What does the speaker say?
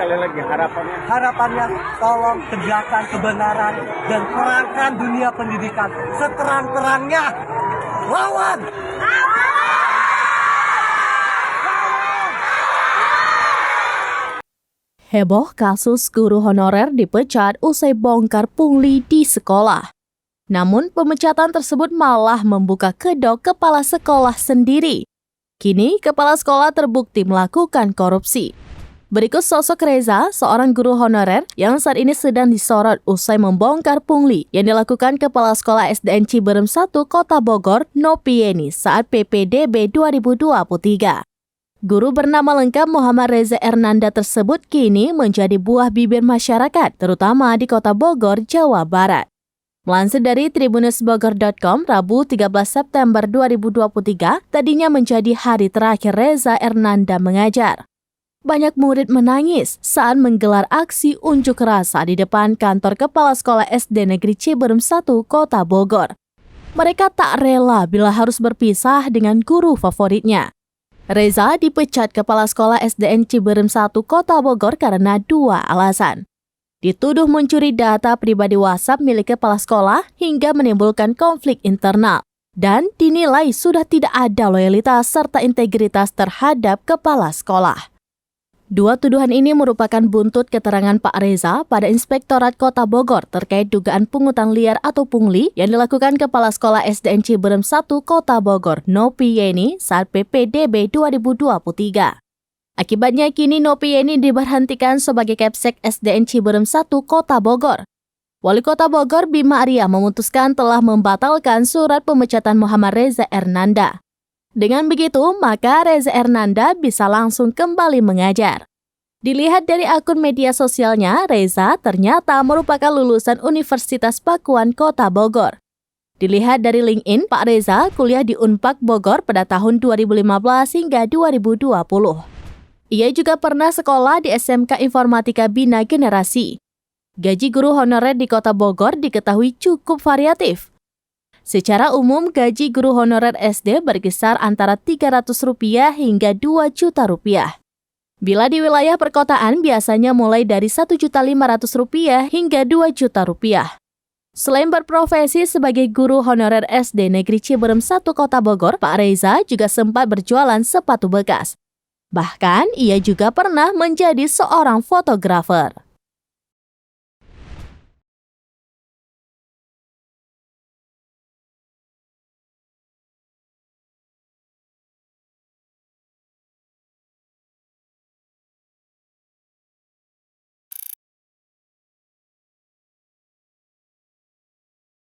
sekali lagi harapannya. Harapannya tolong tegakkan kebenaran dan terangkan dunia pendidikan seterang-terangnya. Lawan! Heboh kasus guru honorer dipecat usai bongkar pungli di sekolah. Namun pemecatan tersebut malah membuka kedok kepala sekolah sendiri. Kini kepala sekolah terbukti melakukan korupsi. Berikut sosok Reza, seorang guru honorer yang saat ini sedang disorot usai membongkar pungli yang dilakukan Kepala Sekolah SDN Ciberem 1 Kota Bogor, Nopieni saat PPDB 2023. Guru bernama lengkap Muhammad Reza Ernanda tersebut kini menjadi buah bibir masyarakat, terutama di Kota Bogor, Jawa Barat. Melansir dari tribunnews.bogor.com, Rabu 13 September 2023, tadinya menjadi hari terakhir Reza Ernanda mengajar. Banyak murid menangis saat menggelar aksi unjuk rasa di depan kantor Kepala Sekolah SD Negeri Ciberem 1 Kota Bogor. Mereka tak rela bila harus berpisah dengan guru favoritnya. Reza dipecat Kepala Sekolah SDN Ciberem 1 Kota Bogor karena dua alasan. Dituduh mencuri data pribadi WhatsApp milik kepala sekolah hingga menimbulkan konflik internal. Dan dinilai sudah tidak ada loyalitas serta integritas terhadap kepala sekolah. Dua tuduhan ini merupakan buntut keterangan Pak Reza pada Inspektorat Kota Bogor terkait dugaan pungutan liar atau pungli yang dilakukan Kepala Sekolah SDN Ciberem 1 Kota Bogor, Nopieni, saat PPDB 2023. Akibatnya kini Nopieni diberhentikan sebagai Kapsek SDN Ciberem 1 Kota Bogor. Wali Kota Bogor Bima Arya memutuskan telah membatalkan surat pemecatan Muhammad Reza Ernanda. Dengan begitu, maka Reza Ernanda bisa langsung kembali mengajar. Dilihat dari akun media sosialnya, Reza ternyata merupakan lulusan Universitas Pakuan Kota Bogor. Dilihat dari LinkedIn, Pak Reza kuliah di Unpad Bogor pada tahun 2015 hingga 2020. Ia juga pernah sekolah di SMK Informatika Bina Generasi. Gaji guru honorer di Kota Bogor diketahui cukup variatif. Secara umum, gaji guru honorer SD berkisar antara Rp300 hingga Rp2 juta. Bila di wilayah perkotaan, biasanya mulai dari Rp1.500.000 hingga Rp2 juta. Selain berprofesi sebagai guru honorer SD Negeri Ciberem 1 Kota Bogor, Pak Reza juga sempat berjualan sepatu bekas. Bahkan, ia juga pernah menjadi seorang fotografer.